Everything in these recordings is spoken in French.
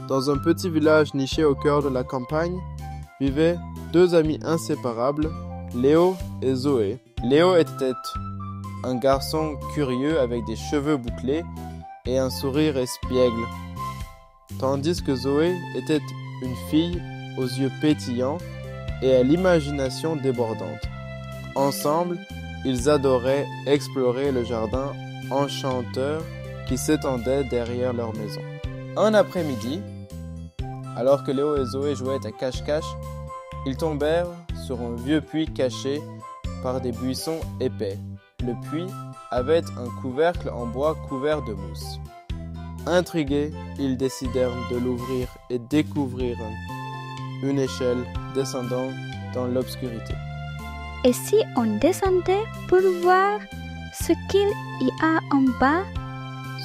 Dans un petit village niché au cœur de la campagne, vivaient deux amis inséparables, Léo et Zoé. Léo était un garçon curieux avec des cheveux bouclés et un sourire espiègle, tandis que Zoé était une fille aux yeux pétillants et à l'imagination débordante. Ensemble, ils adoraient explorer le jardin enchanteur qui s'étendait derrière leur maison. Un après-midi, alors que Léo et Zoé jouaient à cache-cache, ils tombèrent sur un vieux puits caché par des buissons épais. Le puits avait un couvercle en bois couvert de mousse. Intrigués, ils décidèrent de l'ouvrir et découvrir une échelle descendant dans l'obscurité. Et si on descendait pour voir ce qu'il y a en bas?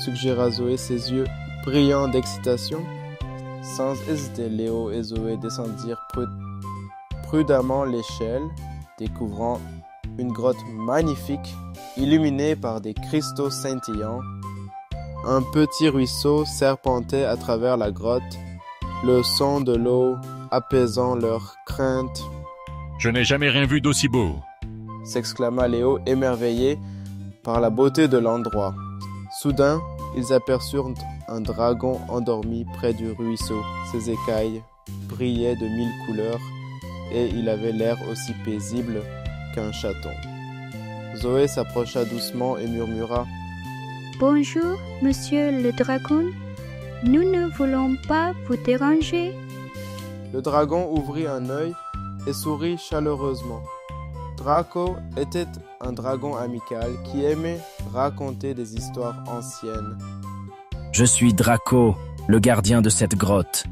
Suggéra Zoé, ses yeux brillants d'excitation. Sans hésiter, Léo et Zoé descendirent prudemment l'échelle, découvrant une grotte magnifique, illuminée par des cristaux scintillants. Un petit ruisseau serpentait à travers la grotte, le son de l'eau apaisant leurs craintes. « Je n'ai jamais rien vu d'aussi beau !» s'exclama Léo, émerveillé par la beauté de l'endroit. Soudain, ils aperçurent un dragon endormi près du ruisseau. Ses écailles brillaient de 1000 couleurs et il avait l'air aussi paisible qu'un chaton. Zoé s'approcha doucement et murmura « Bonjour, monsieur le dragon. Nous ne voulons pas vous déranger. » Le dragon ouvrit un œil et sourit chaleureusement. Draco était un dragon amical qui aimait raconter des histoires anciennes. « Je suis Draco, le gardien de cette grotte, »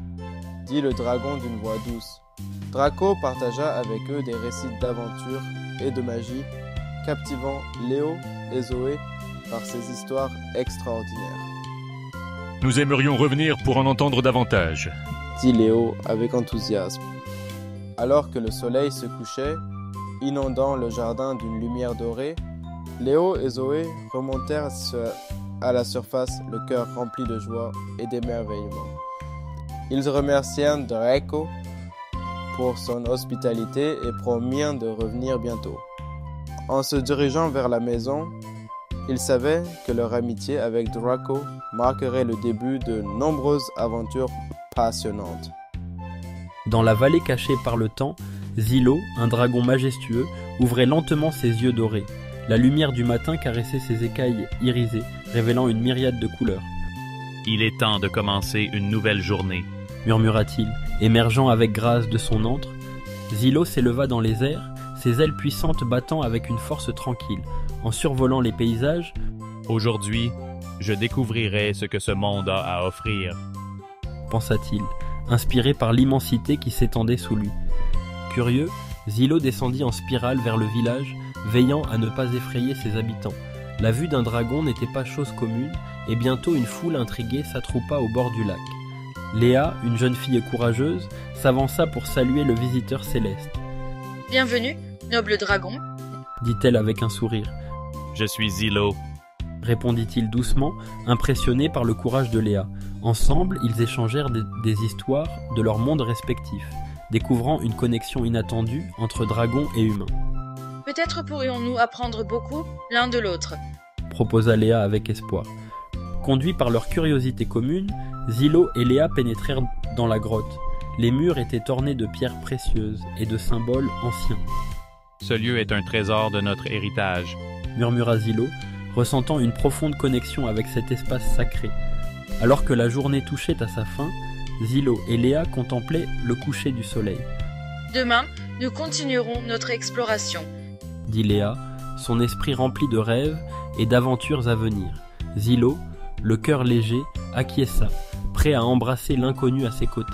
dit le dragon d'une voix douce. Draco partagea avec eux des récits d'aventures et de magie, captivant Léo et Zoé par ses histoires extraordinaires. « Nous aimerions revenir pour en entendre davantage, » dit Léo avec enthousiasme. Alors que le soleil se couchait, inondant le jardin d'une lumière dorée, Léo et Zoé remontèrent à la surface, le cœur rempli de joie et d'émerveillement. Ils remercièrent Draco pour son hospitalité et promirent de revenir bientôt. En se dirigeant vers la maison, ils savaient que leur amitié avec Draco marquerait le début de nombreuses aventures passionnantes. Dans la vallée cachée par le temps, Zilo, un dragon majestueux, ouvrait lentement ses yeux dorés. La lumière du matin caressait ses écailles irisées, révélant une myriade de couleurs. « Il est temps de commencer une nouvelle journée », murmura-t-il, émergeant avec grâce de son antre. Zilo s'éleva dans les airs, ses ailes puissantes battant avec une force tranquille. En survolant les paysages, « Aujourd'hui, je découvrirai ce que ce monde a à offrir. » pensa-t-il, inspiré par l'immensité qui s'étendait sous lui. Curieux, Zilo descendit en spirale vers le village, veillant à ne pas effrayer ses habitants. La vue d'un dragon n'était pas chose commune, et bientôt une foule intriguée s'attroupa au bord du lac. Léa, une jeune fille courageuse, s'avança pour saluer le visiteur céleste. « Bienvenue, noble dragon » dit-elle avec un sourire. « Je suis Zilo » répondit-il doucement, impressionné par le courage de Léa. Ensemble, ils échangèrent des histoires de leurs mondes respectifs, découvrant une connexion inattendue entre dragons et humains. « Peut-être pourrions-nous apprendre beaucoup l'un de l'autre » proposa Léa avec espoir. Conduits par leur curiosité commune, Zilo et Léa pénétrèrent dans la grotte. Les murs étaient ornés de pierres précieuses et de symboles anciens. « Ce lieu est un trésor de notre héritage » murmura Zilo, ressentant une profonde connexion avec cet espace sacré. Alors que la journée touchait à sa fin, Zilo et Léa contemplaient le coucher du soleil. « Demain, nous continuerons notre exploration » dit Léa, son esprit rempli de rêves et d'aventures à venir. Zilo, le cœur léger, acquiesça, prêt à embrasser l'inconnu à ses côtés.